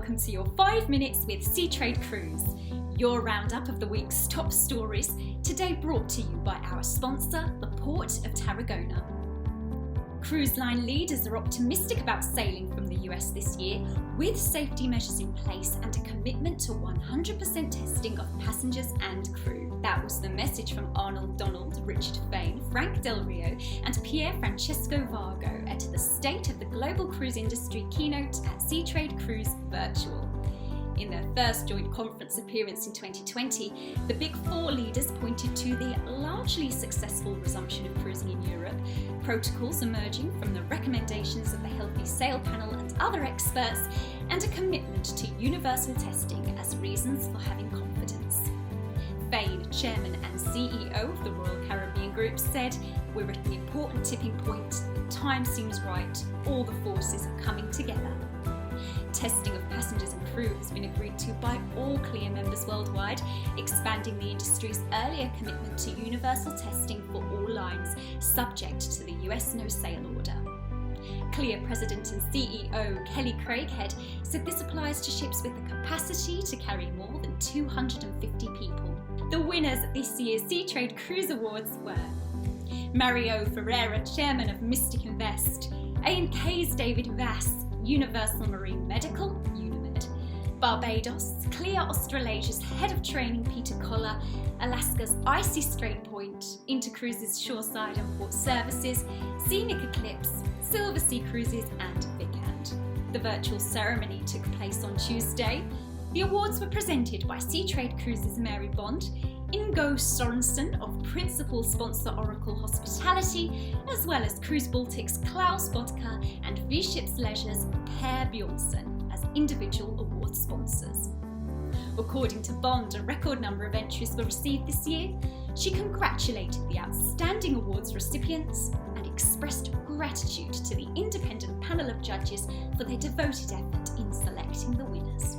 welcome to your 5 minutes with Seatrade Cruise, your roundup of the week's top stories, today brought to you by our sponsor, the Port of Tarragona. Cruise line leaders are optimistic about sailing from the US this year, with safety measures in place and a commitment to 100% testing of passengers and crew. That was the message from Arnold Donald, Richard Fain, Frank Del Rio and Pier Francesco Vargo at the State of the Global Cruise Industry keynote at Seatrade Cruise Virtual. In their first joint conference appearance in 2020, the Big Four leaders pointed to the largely successful resumption of cruising in Europe, protocols emerging from the recommendations of the Healthy Sail Panel and other experts, and a commitment to universal testing as reasons for having confidence. Fain, chairman and CEO of the Royal Caribbean Group, said, "We're at an important tipping point, the time seems right, all the forces are coming together." Testing of passengers and crew has been agreed to by all CLIA members worldwide, expanding the industry's earlier commitment to universal testing for all lines, subject to the US no-sail order. CLIA President and CEO Kelly Craighead said this applies to ships with the capacity to carry more than 250 people. The winners at this year's Seatrade Cruise Awards were Mario Ferreira, chairman of Mystic Invest, A&K's David Vass, Universal Marine Medical, Unimed, Barbados, CLIA Australasia's head of training Peter Collar, Alaska's Icy Strait Point, Intercruise's Shoreside and Port Services, Scenic Eclipse, Silver Sea Cruises and Vicand. The virtual ceremony took place on Tuesday. The awards were presented by Seatrade Cruises' Mary Bond, Ingo Sorensen of Principal Sponsor Oracle Hospitality, as well as Cruise Baltic's Klaus Bodka and V-Ships Leisure's Per Bjornsson as individual award sponsors. According to Bond, a record number of entries were received this year. She congratulated the outstanding awards recipients and expressed gratitude to the independent panel of judges for their devoted effort in selecting the winners.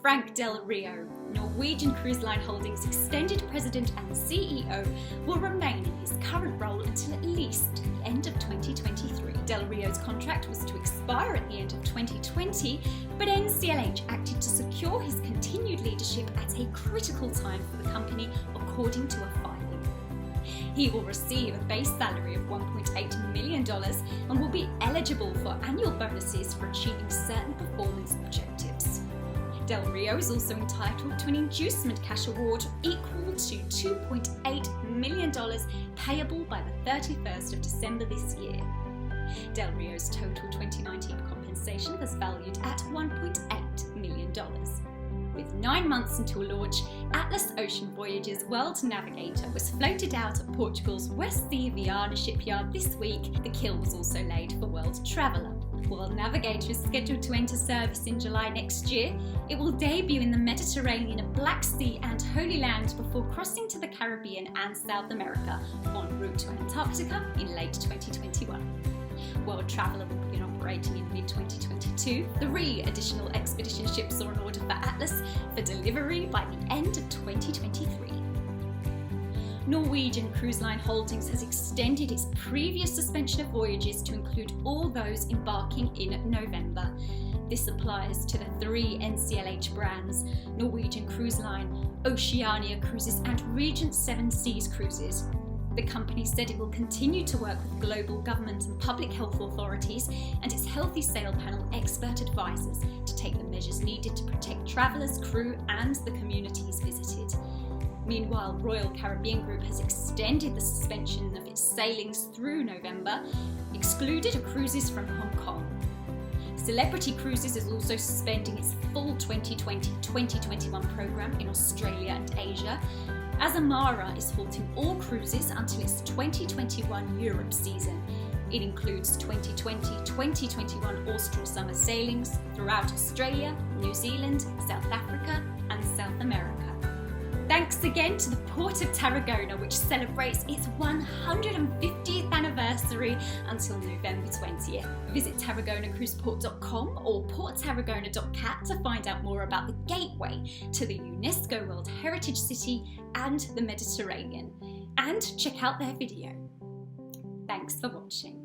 Frank Del Rio, Norwegian Cruise Line Holdings Extended President and CEO, will remain in his current role until at least the end of 2023. Del Rio's contract was to expire at the end of 2020, but NCLH acted to secure his continued leadership at a critical time for the company, according to a filing. He will receive a base salary of $1.8 million and will be eligible for annual bonuses for achieving certain performance objectives. Del Rio is also entitled to an inducement cash award equal to $2.8 million payable by the 31st of December this year. Del Rio's total 2019 compensation was valued at $1.8 million. With 9 months until launch, Atlas Ocean Voyages World Navigator was floated out at Portugal's West Sea Viana shipyard this week. The keel was also laid for World Traveller. World Navigator is scheduled to enter service in July next year. It will debut in the Mediterranean, Black Sea and Holy Land before crossing to the Caribbean and South America en route to Antarctica in late 2021. World Traveller will begin operating in mid-2022. 3 additional expedition ships are on order for Atlas for delivery by the end of 2023. Norwegian Cruise Line Holdings has extended its previous suspension of voyages to include all those embarking in November. This applies to the 3 NCLH brands, Norwegian Cruise Line, Oceania Cruises and Regent Seven Seas Cruises. The company said it will continue to work with global government and public health authorities and its Healthy Sail Panel expert advisors to take the measures needed to protect travellers, crew and the communities visited. Meanwhile, Royal Caribbean Group has extended the suspension of its sailings through November, excluded cruises from Hong Kong. Celebrity Cruises is also suspending its full 2020-2021 programme in Australia and Asia. Azamara is halting all cruises until its 2021 Europe season. It includes 2020-2021 Austral summer sailings throughout Australia, New Zealand, South Africa and South America. Thanks again to the Port of Tarragona, which celebrates its 150th anniversary until November 20th. Visit tarragonacruiseport.com or porttarragona.cat to find out more about the gateway to the UNESCO World Heritage City and the Mediterranean. And check out their video. Thanks for watching.